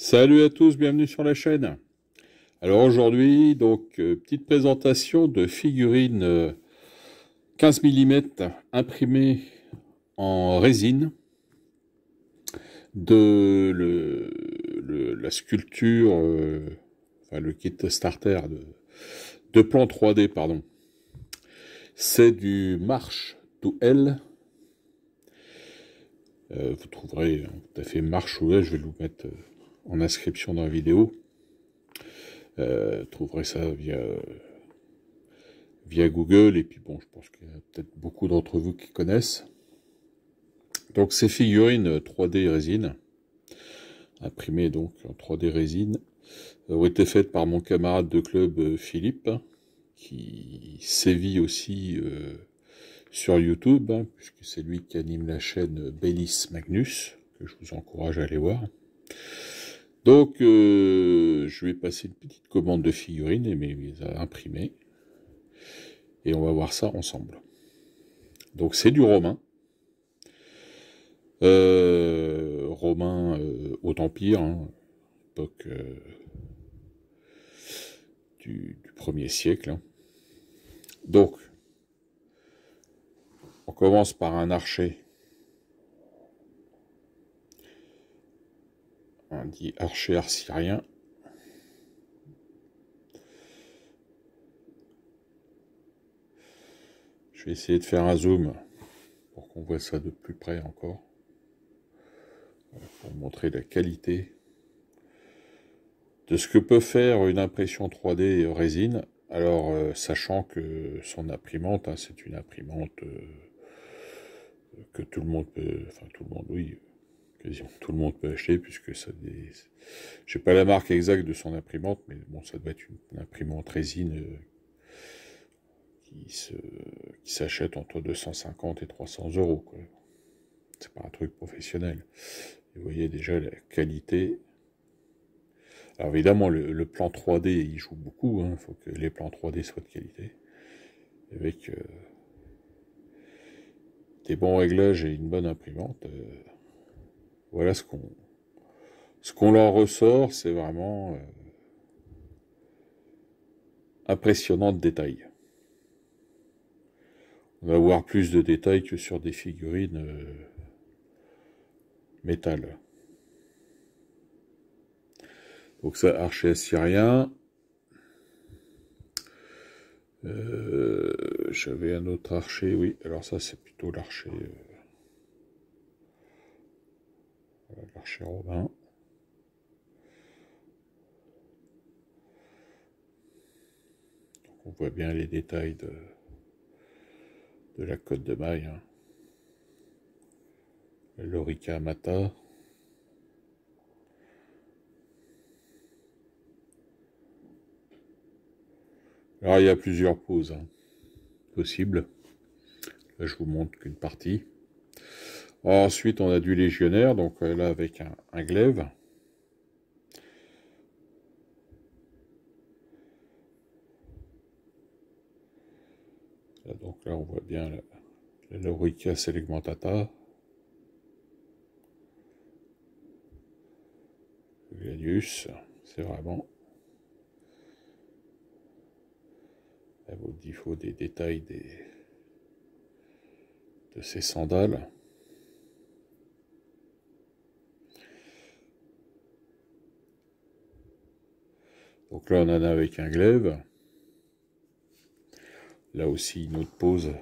Salut à tous, bienvenue sur la chaîne. Alors aujourd'hui, donc petite présentation de figurines 15 mm imprimées en résine de la sculpture, enfin le kit starter de plan 3D, pardon. C'est du March to L. Vous trouverez tout à fait March to L, je vais vous mettre en inscription dans la vidéo. Trouverez ça via Google, et puis bon, je pense qu'il y a peut-être beaucoup d'entre vous qui connaissent. Donc ces figurines 3D résine, imprimées donc en 3D résine, ont été faites par mon camarade de club Philippe, qui sévit aussi sur YouTube, puisque c'est lui qui anime la chaîne Bellis Magnus, que je vous encourage à aller voir. Donc je vais passer une petite commande de figurines, et les a imprimées, et on va voir ça ensemble. Donc c'est du romain. Romain Haut Empire, époque du 1er siècle. Donc, on commence par un archer. On dit archer assyrien. Je vais essayer de faire un zoom pour qu'on voit ça de plus près encore. Pour montrer la qualité de ce que peut faire une impression 3D résine. Alors, sachant que son imprimante, c'est une imprimante que tout le monde peut, enfin tout le monde, oui, quasiment tout le monde peut acheter, puisque ça je sais pas la marque exacte de son imprimante, mais bon, ça doit être une imprimante résine qui s'achète entre 250 et 300 €, quoi. C'est pas un truc professionnel. Et vous voyez déjà la qualité. Alors évidemment, le plan 3D, il joue beaucoup, il faut que les plans 3D soient de qualité, avec des bons réglages et une bonne imprimante. Voilà ce qu'on leur ressort, c'est vraiment impressionnant de détails. On va voir plus de détails que sur des figurines métal. Donc ça, archer assyrien. J'avais un autre archer, oui. Alors ça, c'est plutôt l'archer romain. Donc on voit bien les détails de la cotte de maille. L'Orica Mata. Alors il y a plusieurs poses possibles. Là je vous montre qu'une partie. Ensuite on a du légionnaire, donc là avec un glaive. Là, donc là on voit bien la Lorica Selegmentata. Le Gladius, c'est vraiment... Il faut des détails de ces sandales. Donc là, on en a avec un glaive. Là aussi, une autre pose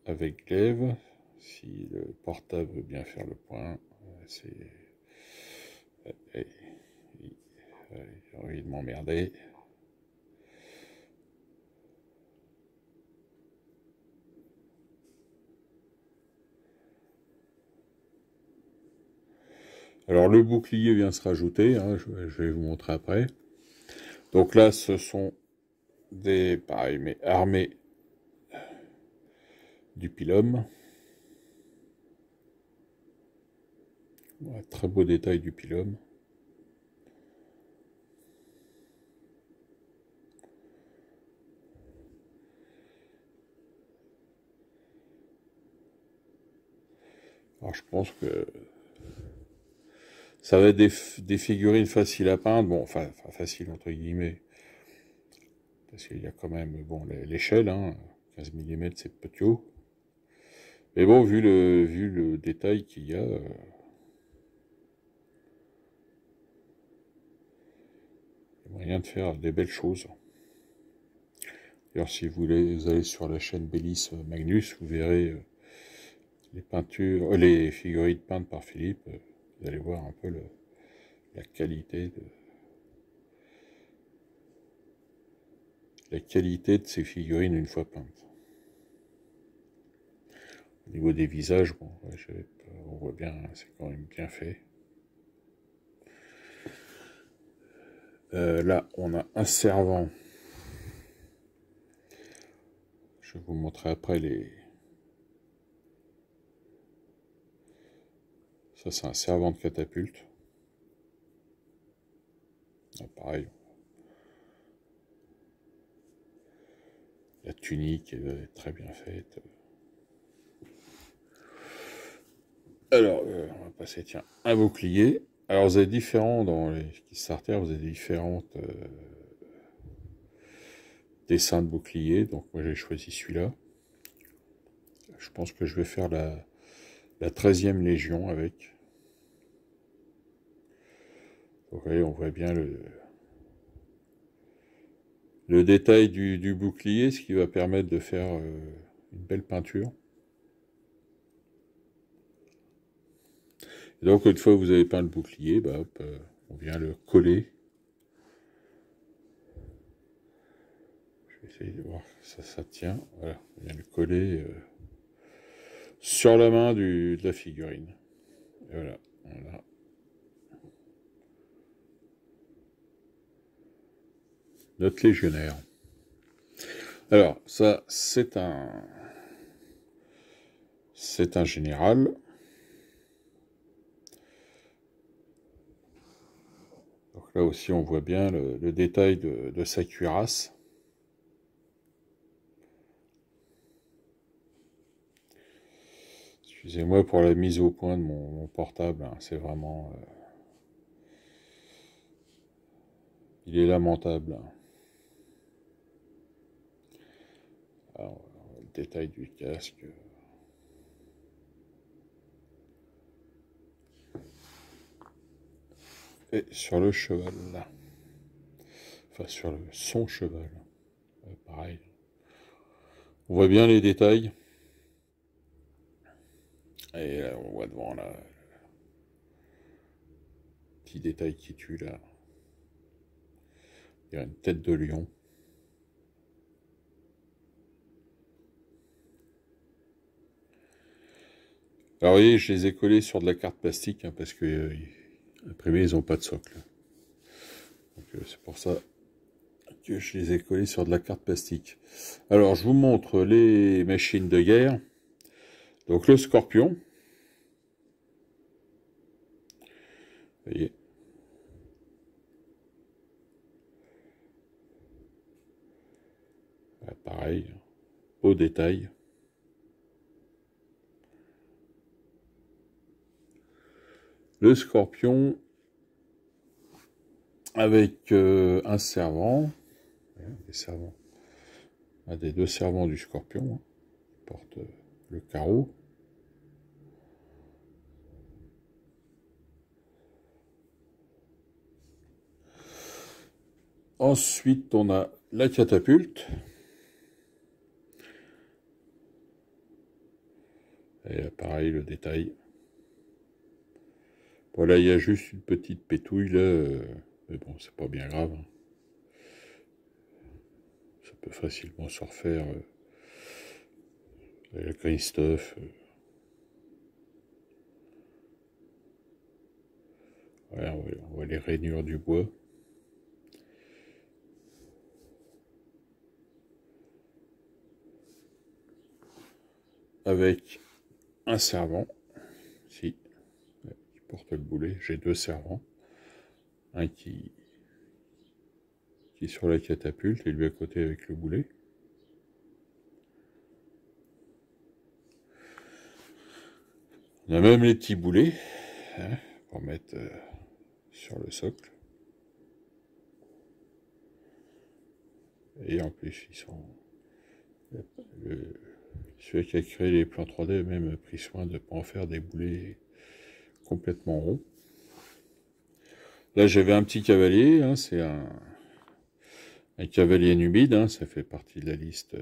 avec glaive. Si le portable veut bien faire le point, j'ai envie de m'emmerder. Alors le bouclier vient se rajouter, je vais vous montrer après. Donc là, ce sont des, pareil, mais armés du pilum. Ouais, très beau détail du pilum. Alors je pense que ça va être des figurines faciles à peindre, bon, enfin facile entre guillemets, parce qu'il y a quand même, bon, l'échelle, hein, 15 mm c'est petit haut, mais bon, vu le détail qu'il y a, il y a moyen de faire des belles choses. D'ailleurs, si vous allez sur la chaîne Bélis Magnus, vous verrez les peintures, les figurines peintes par Philippe, vous allez voir un peu la qualité de ces figurines une fois peintes. Au niveau des visages, bon, ouais, on voit bien, c'est quand même bien fait. Là, on a un servant. Je vais vous montrer après les... Ça, c'est un servant de catapulte. Ah, pareil. La tunique est très bien faite. Alors, on va passer, tiens, un bouclier. Alors, vous avez différents, dans les Kickstarter, vous avez différentes dessins de bouclier. Donc, moi, j'ai choisi celui-là. Je pense que je vais faire la 13e Légion avec. Vous voyez, on voit bien le détail du bouclier, ce qui va permettre de faire une belle peinture. Et donc, une fois que vous avez peint le bouclier, bah, hop, on vient le coller. Je vais essayer de voir si ça tient. Voilà, on vient le coller sur la main de la figurine. Et voilà, on a notre légionnaire. Alors, ça, c'est un général. Donc là aussi, on voit bien le détail de sa cuirasse. Excusez-moi pour la mise au point de mon portable, hein, c'est vraiment... il est lamentable. Alors, le détail du casque... Et sur le cheval, là. Enfin, sur son cheval. Pareil. On voit bien les détails. Et là, on voit devant, là, petit détail qui tue, là. Il y a une tête de lion. Alors, vous voyez, je les ai collés sur de la carte plastique, hein, parce que imprimés, ils n'ont pas de socle. Donc, c'est pour ça que je les ai collés sur de la carte plastique. Alors, je vous montre les machines de guerre. Donc, le Scorpion. Vous voyez. Pareil, au détail. Le Scorpion avec un servant. Des servants. Un des deux servants du Scorpion, hein, qui porte le carreau. Ensuite, on a la catapulte. Et là, pareil, le détail. Voilà, il y a juste une petite pétouille là, mais bon, c'est pas bien grave. Hein. Ça peut facilement se refaire avec la Christophe. Voilà, on voit les rainures du bois. Avec un servant, ici, qui porte le boulet. J'ai deux servants. Un qui est sur la catapulte et lui à côté avec le boulet. On a même les petits boulets, hein, pour mettre sur le socle. Et en plus, ils sont... celui qui a créé les plans 3D a même pris soin de ne pas en faire des boulets complètement ronds. Là, j'avais un petit cavalier, hein, c'est un cavalier numide, hein, ça fait partie de la liste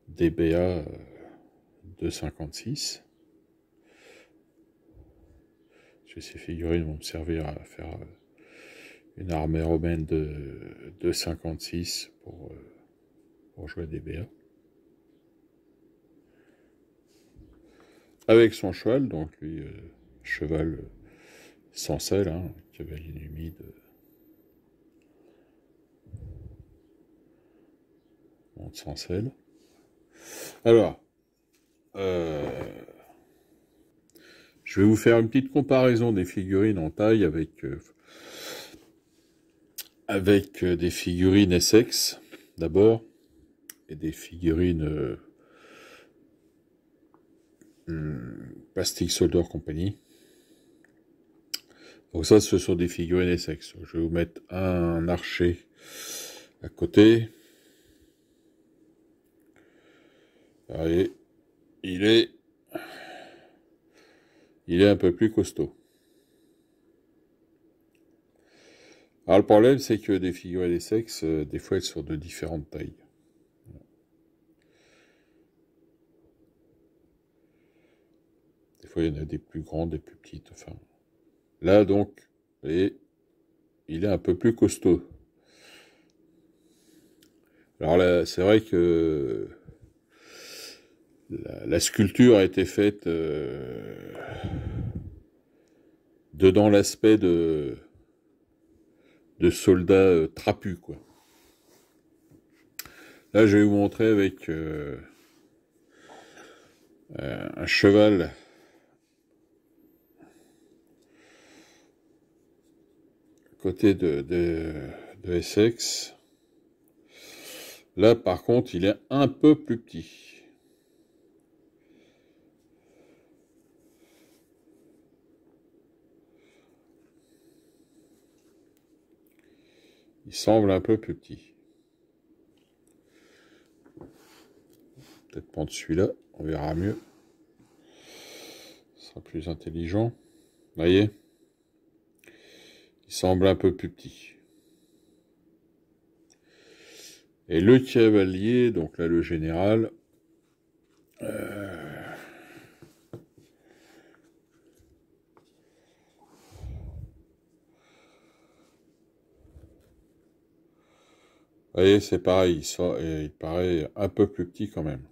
DBA 256. Ces figurines vont me servir à faire une armée romaine de 56 pour jouer à DBA. Avec son cheval, donc lui, cheval sans selle, hein, cavalier numide. Monte sans selle. Alors, je vais vous faire une petite comparaison des figurines en taille avec des figurines Essex, d'abord, et des figurines Plastic Soldier Company. Donc ça, ce sont des figurines Essex. Je vais vous mettre un archer à côté. Allez, il est un peu plus costaud. Alors le problème, c'est que des figurines Essex, des fois, elles sont de différentes tailles. Des fois, il y en a des plus grandes, des plus petites. Enfin, là, donc, vous voyez, il est un peu plus costaud. Alors là, c'est vrai que la sculpture a été faite dedans l'aspect de soldats trapus, quoi. Là, je vais vous montrer avec un cheval à côté de Essex. Là, par contre, il est un peu plus petit. Il semble un peu plus petit. Peut-être prendre celui-là, on verra mieux. Ce sera plus intelligent. Vous voyez? Il semble un peu plus petit. Et le cavalier, donc là le général, vous voyez, c'est pareil, il paraît un peu plus petit quand même.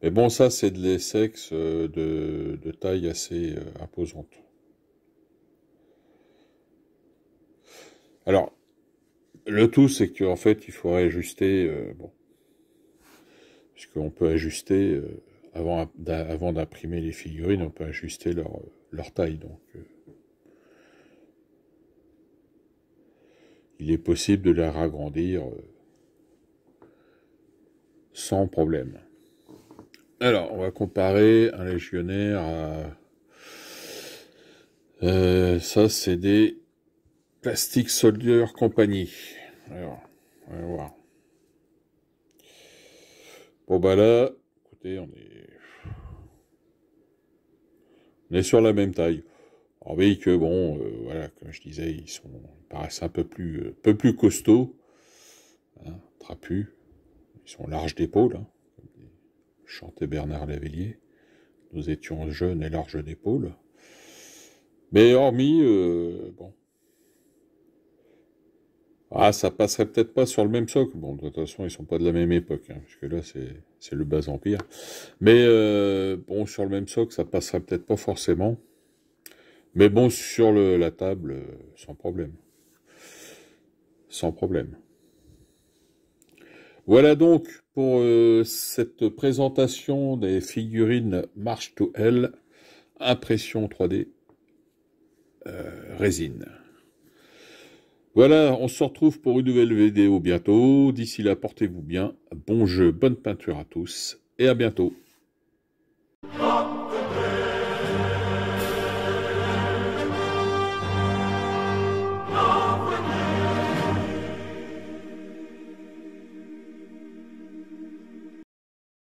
Mais bon, ça, c'est de l'Essex de taille assez imposante. Alors, le tout, c'est qu'en fait, il faudrait ajuster, bon, puisqu'on peut ajuster, avant d'imprimer les figurines, on peut ajuster leur taille, donc il est possible de les agrandir sans problème. Alors, on va comparer un légionnaire à... ça, c'est des Plastic Soldier Company. Alors, on va voir. Bon, bah là, écoutez, on est sur la même taille. Alors, vous voyez que, bon, voilà, comme je disais, ils paraissent un peu plus costauds, hein, trapus. Ils sont larges d'épaules, hein, comme chantait Bernard Lavillier. Nous étions jeunes et larges d'épaules. Mais hormis, bon. Ah, ça passerait peut-être pas sur le même socle. Bon, de toute façon, ils sont pas de la même époque, hein, parce que là, c'est le bas empire. Mais, bon, sur le même socle, ça passerait peut-être pas forcément. Mais bon, sur la table, sans problème. Sans problème. Voilà donc pour cette présentation des figurines March to Hell, impression 3D, résine. Voilà, on se retrouve pour une nouvelle vidéo bientôt. D'ici là, portez-vous bien. Bon jeu, bonne peinture à tous et à bientôt.